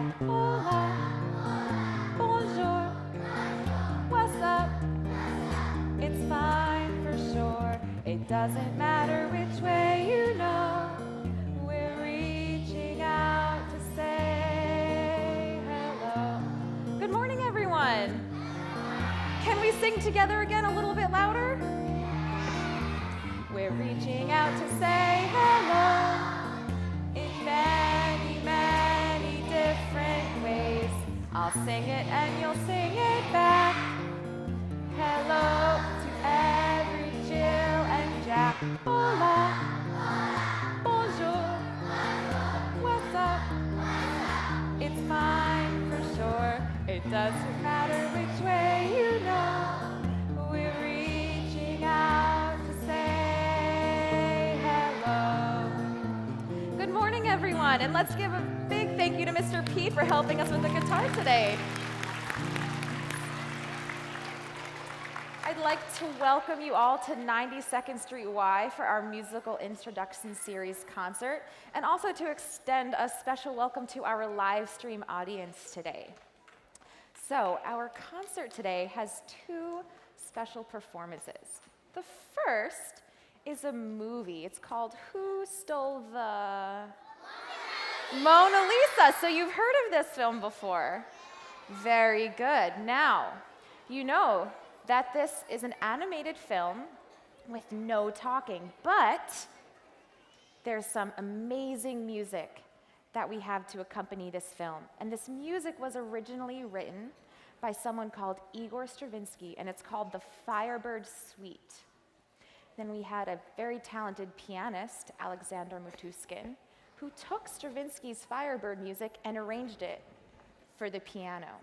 Jack. Hola, bonjour, what's up? It's fine for sure. It doesn't matter which way you know. We're reaching out to say hello. Good morning, everyone. Can we sing together again a little bit louder? We're reaching out to say hello in many, many different ways. I'll sing it and you'll sing it back. Hello to every Jill and Jack. Hola, bonjour, what's up? It's fine for sure. It doesn't matter which way you know. We're reaching out to say hello. Good morning, everyone, and let's give a big thank you to Mr. Pete for helping us with the guitar today. I'd like to welcome you all to 92nd Street Y for our musical introduction series concert, and also to extend a special welcome to our live stream audience today. So, our concert today has two special performances. The first is a movie. It's called Who Stole the Mona Lisa. So you've heard of this film before. Very good. Now, you know that this is an animated film with no talking, but there's some amazing music that we have to accompany this film. And this music was originally written by someone called Igor Stravinsky, and it's called the Firebird Suite. Then we had a very talented pianist, Alexandre Moutouzkine, who took Stravinsky's Firebird music and arranged it for the piano.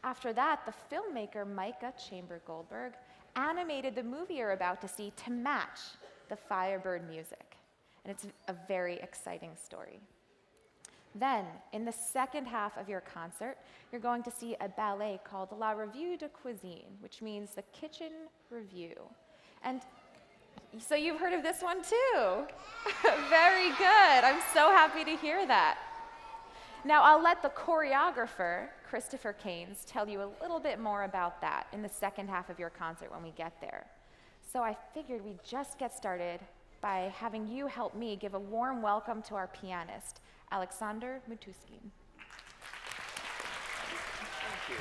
After that, the filmmaker Micah Chamber-Goldberg animated the movie you're about to see to match the Firebird music. And it's a very exciting story. Then, in the second half of your concert, you're going to see a ballet called La Revue de Cuisine, which means the kitchen review. And so you've heard of this one too. Very good. I'm so happy to hear that. Now, I'll let the choreographer, Christopher Keynes, tell you a little bit more about that in the second half of your concert when we get there. So I figured we'd just get started by having you help me give a warm welcome to our pianist, Alexandre Moutouzkine. Thank you.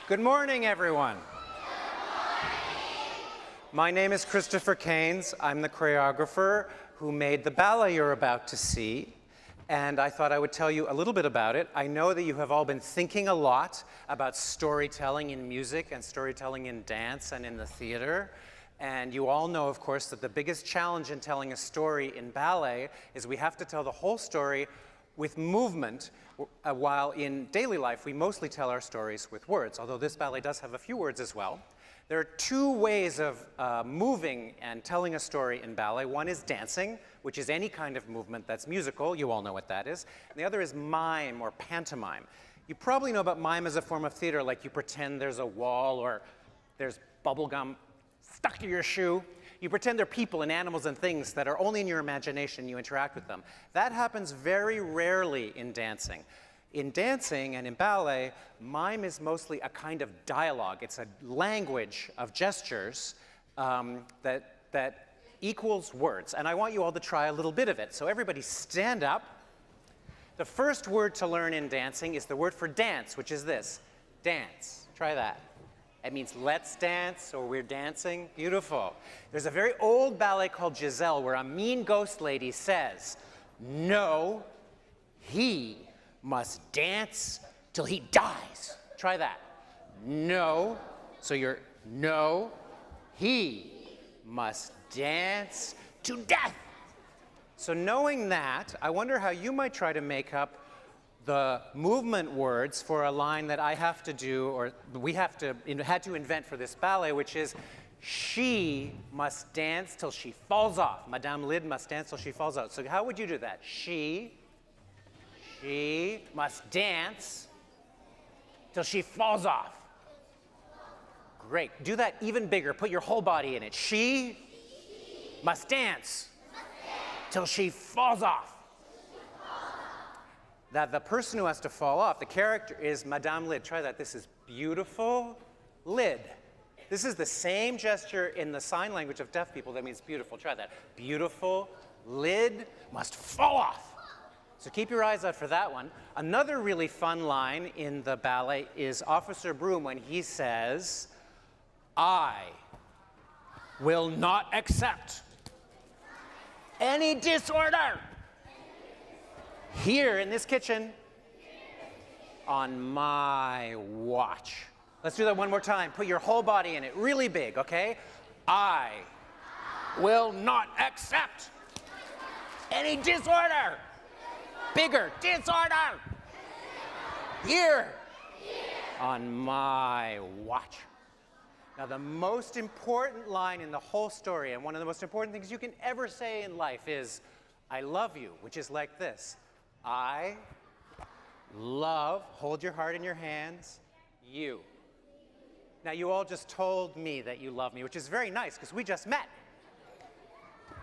Good morning, everyone. My name is Christopher Keynes. I'm the choreographer who made the ballet you're about to see, and I thought I would tell you a little bit about it. I know that you have all been thinking a lot about storytelling in music and storytelling in dance and in the theater, and you all know, of course, that the biggest challenge in telling a story in ballet is we have to tell the whole story with movement, while in daily life we mostly tell our stories with words, although this ballet does have a few words as well. There are two ways of moving and telling a story in ballet. One is dancing, which is any kind of movement that's musical. You all know what that is. And the other is mime or pantomime. You probably know about mime as a form of theater, like you pretend there's a wall or there's bubble gum stuck to your shoe. You pretend they're people and animals and things that are only in your imagination. You interact with them. That happens very rarely in dancing. In dancing and in ballet, mime is mostly a kind of dialogue. It's a language of gestures that equals words. And I want you all to try a little bit of it. So everybody stand up. The first word to learn in dancing is the word for dance, which is this, dance. Try that. It means let's dance or we're dancing. Beautiful. There's a very old ballet called Giselle where a mean ghost lady says, no, he must dance till he dies. Try that. No. So you're, no, he must dance to death. So knowing that, I wonder how you might try to make up the movement words for a line that I have to do, or we had to invent for this ballet, which is, she must dance till she falls off. Madame Lid must dance till she falls out. So how would you do that? She must dance till she falls off. Great. Do that even bigger. Put your whole body in it. She must dance till she falls off. That the person who has to fall off, the character is Madame Lid. Try that. This is beautiful lid. This is the same gesture in the sign language of deaf people that means beautiful. Try that. Beautiful lid must fall off. So keep your eyes out for that one. Another really fun line in the ballet is Officer Broom when he says, I will not accept any disorder here in this kitchen on my watch. Let's do that one more time. Put your whole body in it, really big, okay? I will not accept any disorder. Bigger, disorder. Here on my watch. Now, the most important line in the whole story, and one of the most important things you can ever say in life is, I love you, which is like this. I love, hold your heart in your hands, you. Now, you all just told me that you love me, which is very nice, because we just met.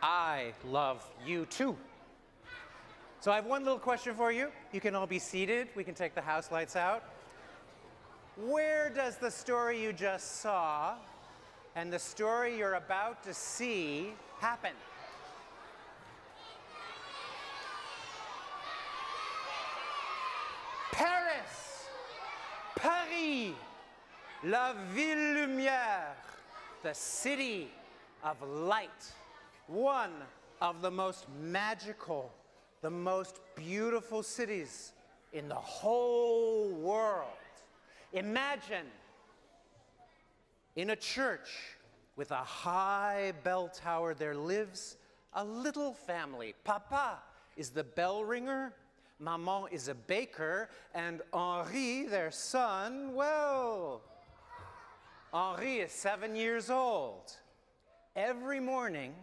I love you, too. So I have one little question for you. You can all be seated. We can take the house lights out. Where does the story you just saw and the story you're about to see happen? Paris, Paris, la ville lumière, the city of light, one of the most magical, the most beautiful cities in the whole world. Imagine in a church with a high bell tower there lives a little family. Papa is the bell ringer, Maman is a baker, and Henri, their son, well, Henri is 7 years old. Every morning,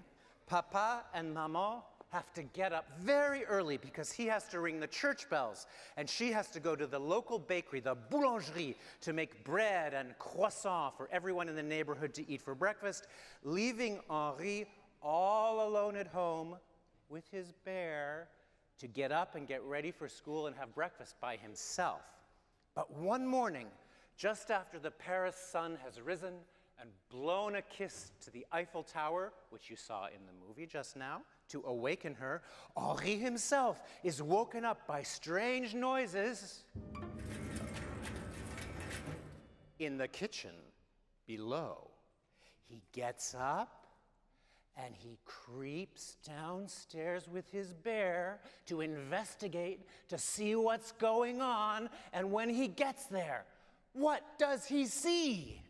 Papa and Maman have to get up very early because he has to ring the church bells, and she has to go to the local bakery, the boulangerie, to make bread and croissant for everyone in the neighborhood to eat for breakfast, leaving Henri all alone at home with his bear to get up and get ready for school and have breakfast by himself. But one morning, just after the Paris sun has risen and blown a kiss to the Eiffel Tower, which you saw in the movie just now, to awaken her, Henri himself is woken up by strange noises in the kitchen below. He gets up and he creeps downstairs with his bear to investigate, to see what's going on. And when he gets there, what does he see?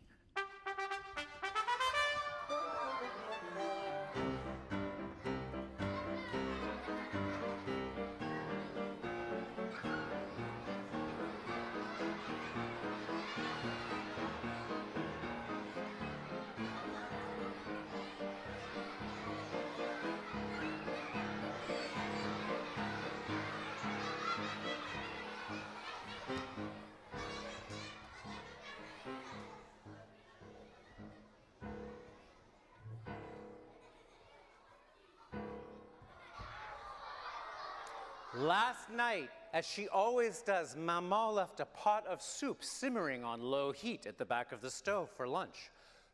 Last night, as she always does, Maman left a pot of soup simmering on low heat at the back of the stove for lunch.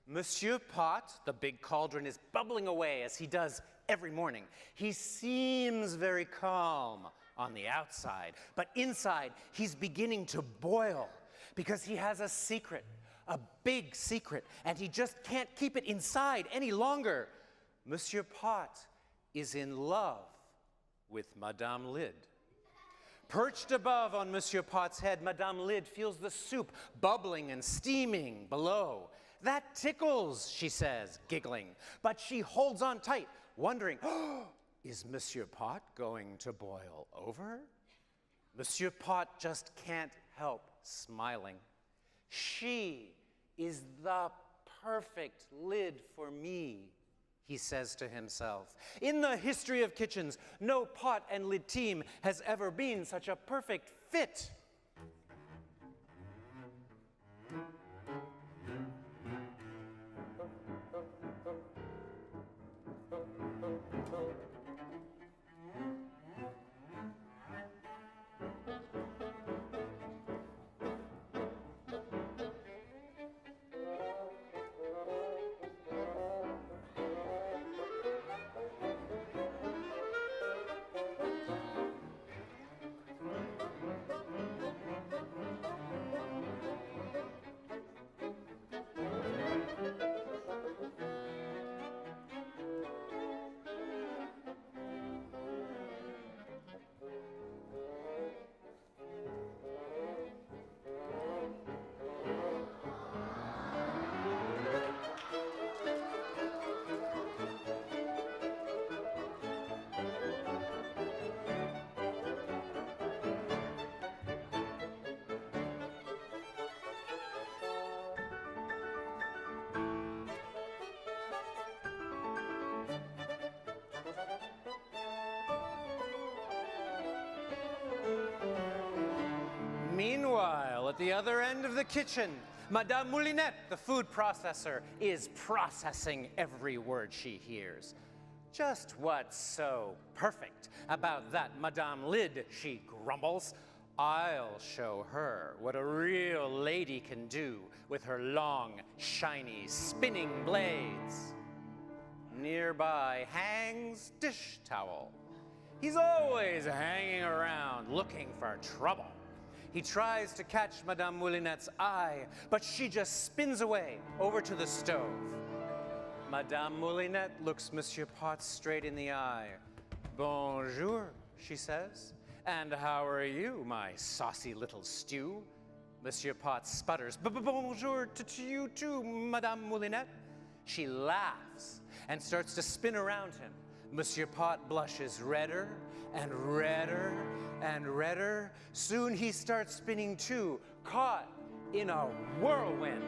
Monsieur Pot, the big cauldron, is bubbling away as he does every morning. He seems very calm on the outside, but inside he's beginning to boil because he has a secret, a big secret, and he just can't keep it inside any longer. Monsieur Pot is in love with Madame Lid. Perched above on Monsieur Pot's head, Madame Lid feels the soup bubbling and steaming below. That tickles, she says, giggling, but she holds on tight, wondering, oh, is Monsieur Pot going to boil over? Monsieur Pot just can't help smiling. She is the perfect lid for me, he says to himself. In the history of kitchens, no pot and lid team has ever been such a perfect fit. Meanwhile, at the other end of the kitchen, Madame Moulinette, the food processor, is processing every word she hears. Just what's so perfect about that Madame Lid, she grumbles. I'll show her what a real lady can do with her long, shiny, spinning blades. Nearby hangs dish towel. He's always hanging around looking for trouble. He tries to catch Madame Moulinette's eye, but she just spins away over to the stove. Madame Moulinette looks Monsieur Pot straight in the eye. Bonjour, she says. And how are you, my saucy little stew? Monsieur Pot sputters. Bonjour to you too, Madame Moulinette. She laughs and starts to spin around him. Monsieur Pot blushes redder and redder and redder. Soon he starts spinning too, caught in a whirlwind.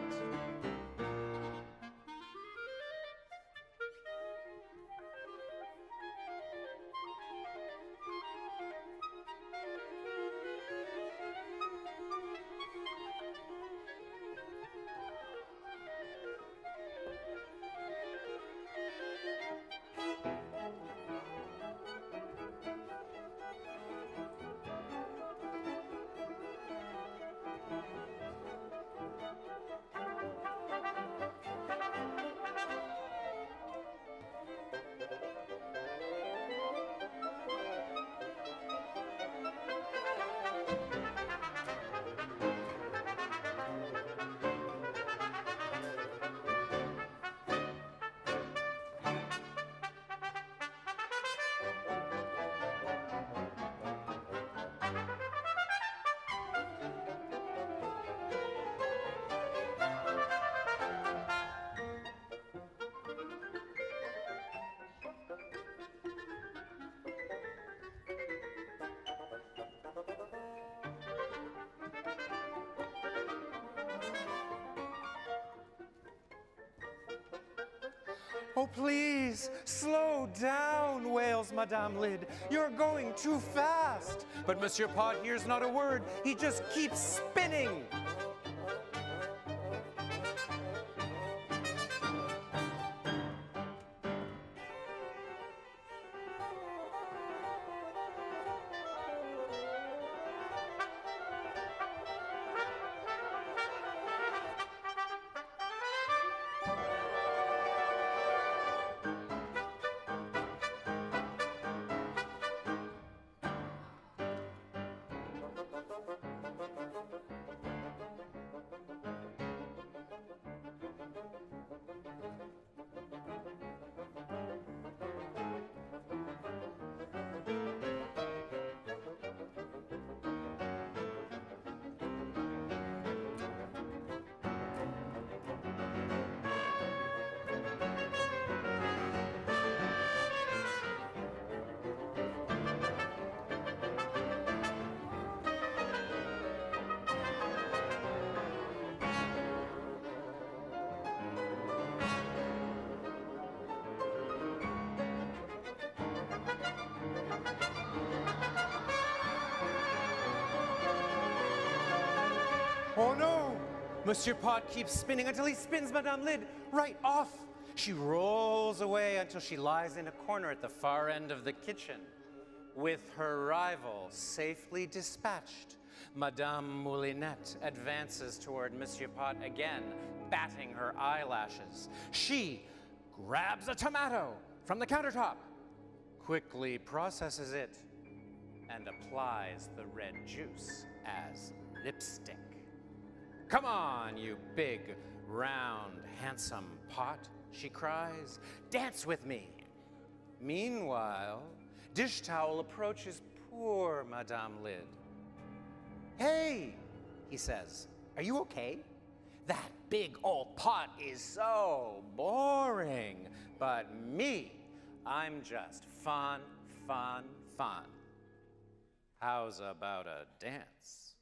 Oh, please, slow down, wails Madame Lid. You're going too fast. But Monsieur Pot hears not a word. He just keeps spinning. Oh no! Monsieur Pot keeps spinning until he spins Madame Lid right off. She rolls away until she lies in a corner at the far end of the kitchen. With her rival safely dispatched, Madame Moulinette advances toward Monsieur Pot again, batting her eyelashes. She grabs a tomato from the countertop, quickly processes it, and applies the red juice as lipstick. Come on, you big, round, handsome pot, she cries. Dance with me. Meanwhile, Dish Towel approaches poor Madame Lid. Hey, he says, are you okay? That big old pot is so boring. But me, I'm just fun, fun, fun. How's about a dance?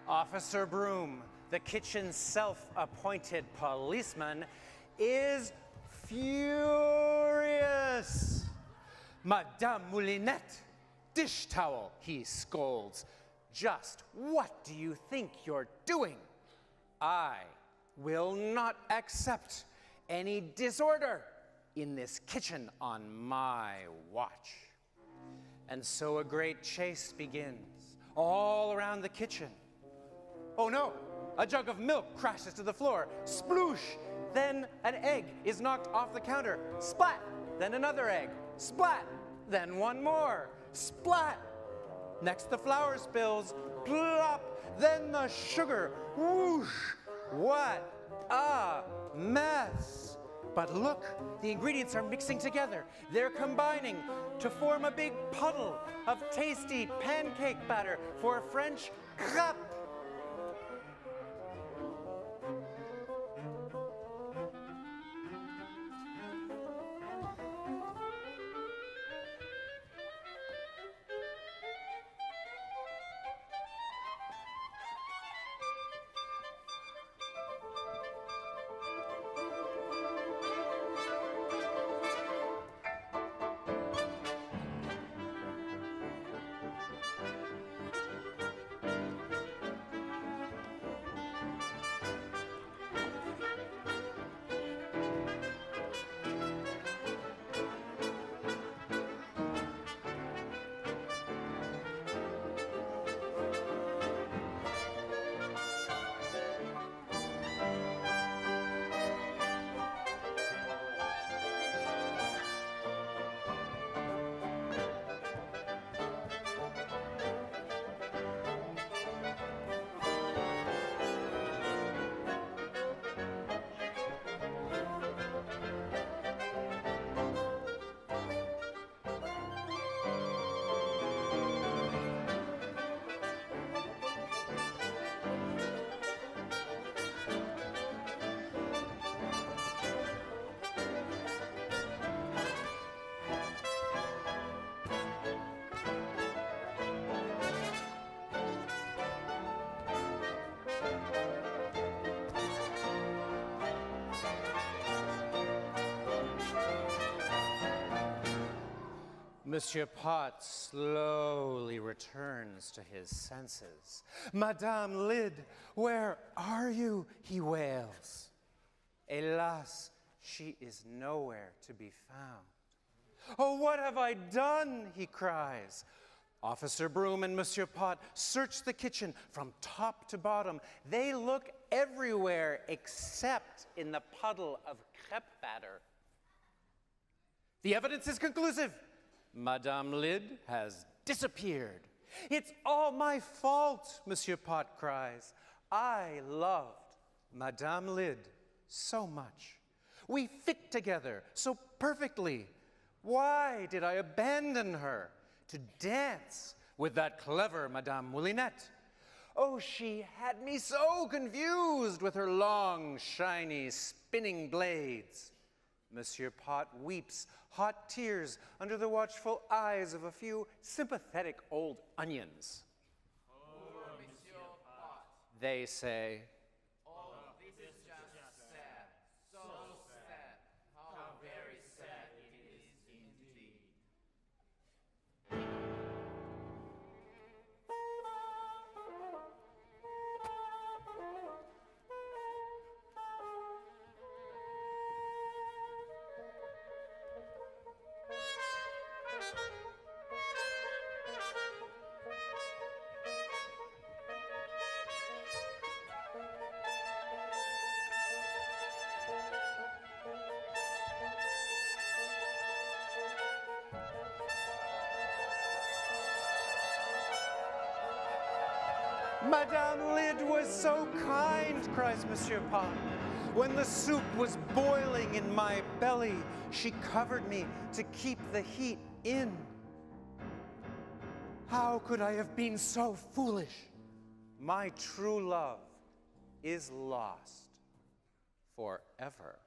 Officer Broom, the kitchen's self-appointed policeman, is furious. Madame Moulinette, dish towel, he scolds. Just what do you think you're doing? I will not accept any disorder in this kitchen on my watch. And so a great chase begins all around the kitchen. Oh no, a jug of milk crashes to the floor, sploosh! Then an egg is knocked off the counter, splat! Then another egg, splat! Then one more, splat! Next the flour spills, plop! Then the sugar, whoosh! What a mess! But look, the ingredients are mixing together. They're combining to form a big puddle of tasty pancake batter for French crêpes. Monsieur Pot slowly returns to his senses. Madame Lid, where are you? He wails. Hélas, she is nowhere to be found. Oh, what have I done? He cries. Officer Broom and Monsieur Pot search the kitchen from top to bottom. They look everywhere except in the puddle of crepe batter. The evidence is conclusive. Madame Lid has disappeared. It's all my fault, Monsieur Pot cries. I loved Madame Lid so much. We fit together so perfectly. Why did I abandon her to dance with that clever Madame Moulinette? Oh, she had me so confused with her long, shiny, spinning blades. Monsieur Pot weeps hot tears under the watchful eyes of a few sympathetic old onions. Oh, Monsieur Pot. They say, All this Madame Lid was so kind, cries Monsieur Pot. When the soup was boiling in my belly, she covered me to keep the heat in. How could I have been so foolish? My true love is lost forever.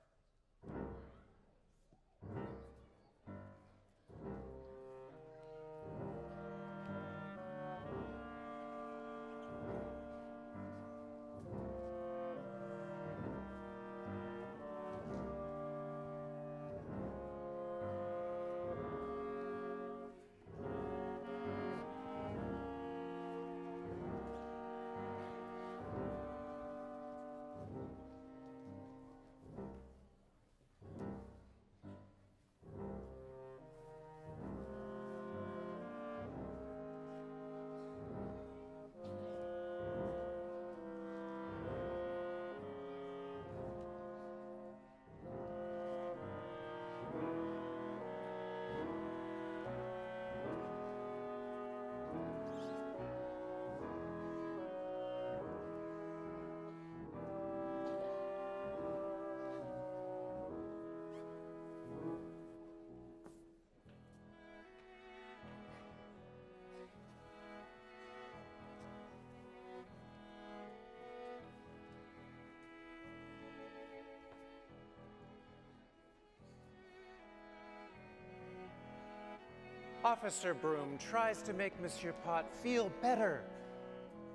Officer Broom tries to make Monsieur Pot feel better.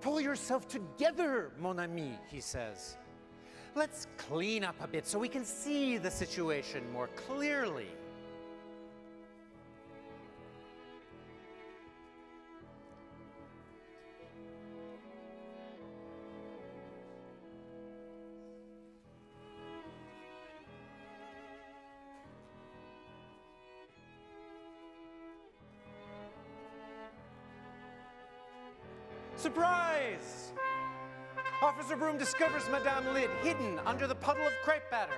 Pull yourself together, mon ami, he says. Let's clean up a bit so we can see the situation more clearly. Surprise! Officer Broom discovers Madame Lid hidden under the puddle of crepe batter.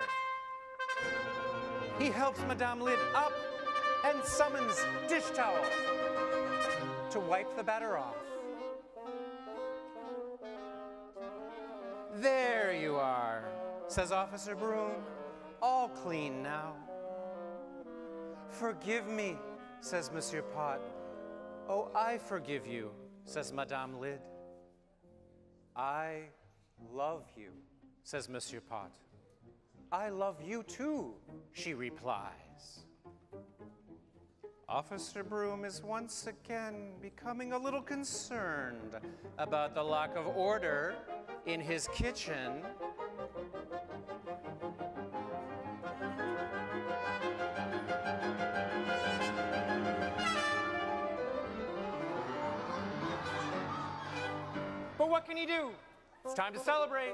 He helps Madame Lid up and summons dish towel to wipe the batter off. There you are, says Officer Broom, all clean now. Forgive me, says Monsieur Pot. Oh, I forgive you, says Madame Lid. I love you, says Monsieur Pot. I love you too, she replies. Officer Broom is once again becoming a little concerned about the lack of order in his kitchen. But what can he do? It's time to celebrate.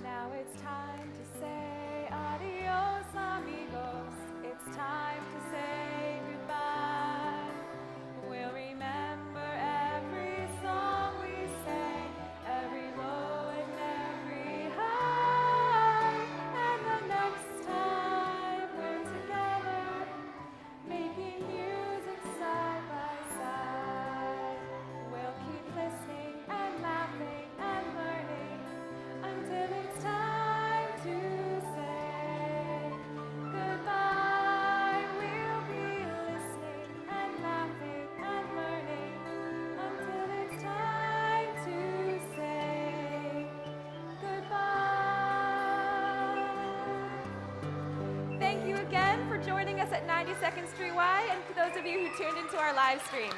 Now it's time to say adios, amigos. It's time to say goodbye. We'll remember every song we sang, every low and every high. And the next time we're together, making music side by side, we'll keep listening and laughing and learning until it's time to say goodbye. We'll be listening and laughing and learning until it's time to say goodbye. Thank you again for joining us at 92nd Street Y, and for those of you who tuned into our live stream.